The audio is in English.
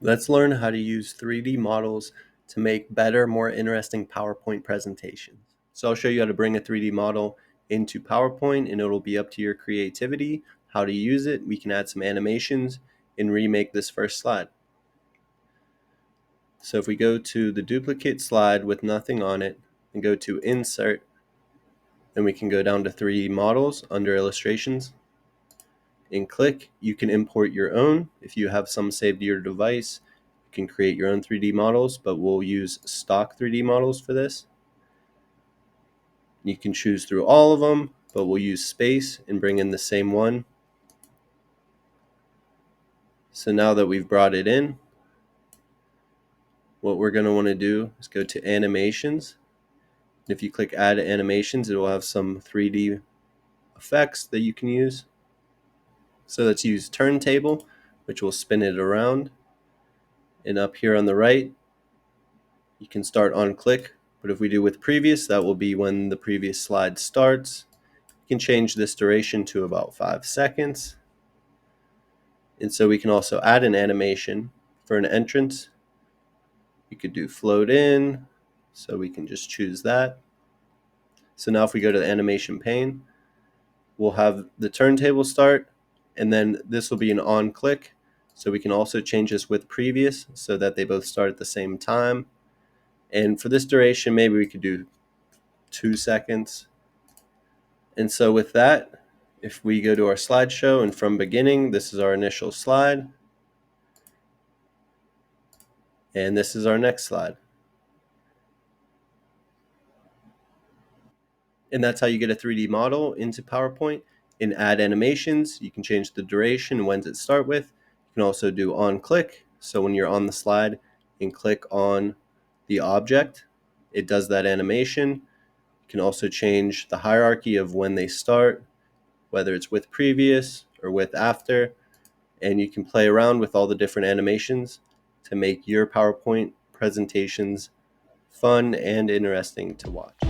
Let's learn how to use 3D models to make better, more interesting PowerPoint presentations. So I'll show you how to bring a 3D model into PowerPoint, and it'll be up to your creativity how to use it. We can add some animations and remake this first slide. So if we go to the duplicate slide with nothing on it and go to Insert, then we can go down to 3D models under Illustrations and click. You can import your own. If you have some saved to your device, you can create your own 3D models, but we'll use stock 3D models for this. You can choose through all of them, but we'll use space and bring in the same one. So now that we've brought it in, what we're going to want to do is go to animations. If you click add animations, it will have some 3D effects that you can use. So let's use turntable, which will spin it around. And up here on the right, you can start on click, but if we do with previous, that will be when the previous slide starts. You can change this duration to about 5 seconds. And so we can also add an animation for an entrance. You could do float in, so we can just choose that. So now if we go to the animation pane, we'll have the turntable start, and then this will be an on click. So we can also change this with previous so that they both start at the same time. And for this duration, maybe we could do 2 seconds. And so with that, if we go to our slideshow and from beginning, this is our initial slide. And this is our next slide. And that's how you get a 3D model into PowerPoint and add animations. You can change the duration and when to start with. You can also do on click. So when you're on the slide and click on the object, it does that animation. You can also change the hierarchy of when they start, whether it's with previous or with after. And you can play around with all the different animations to make your PowerPoint presentations fun and interesting to watch.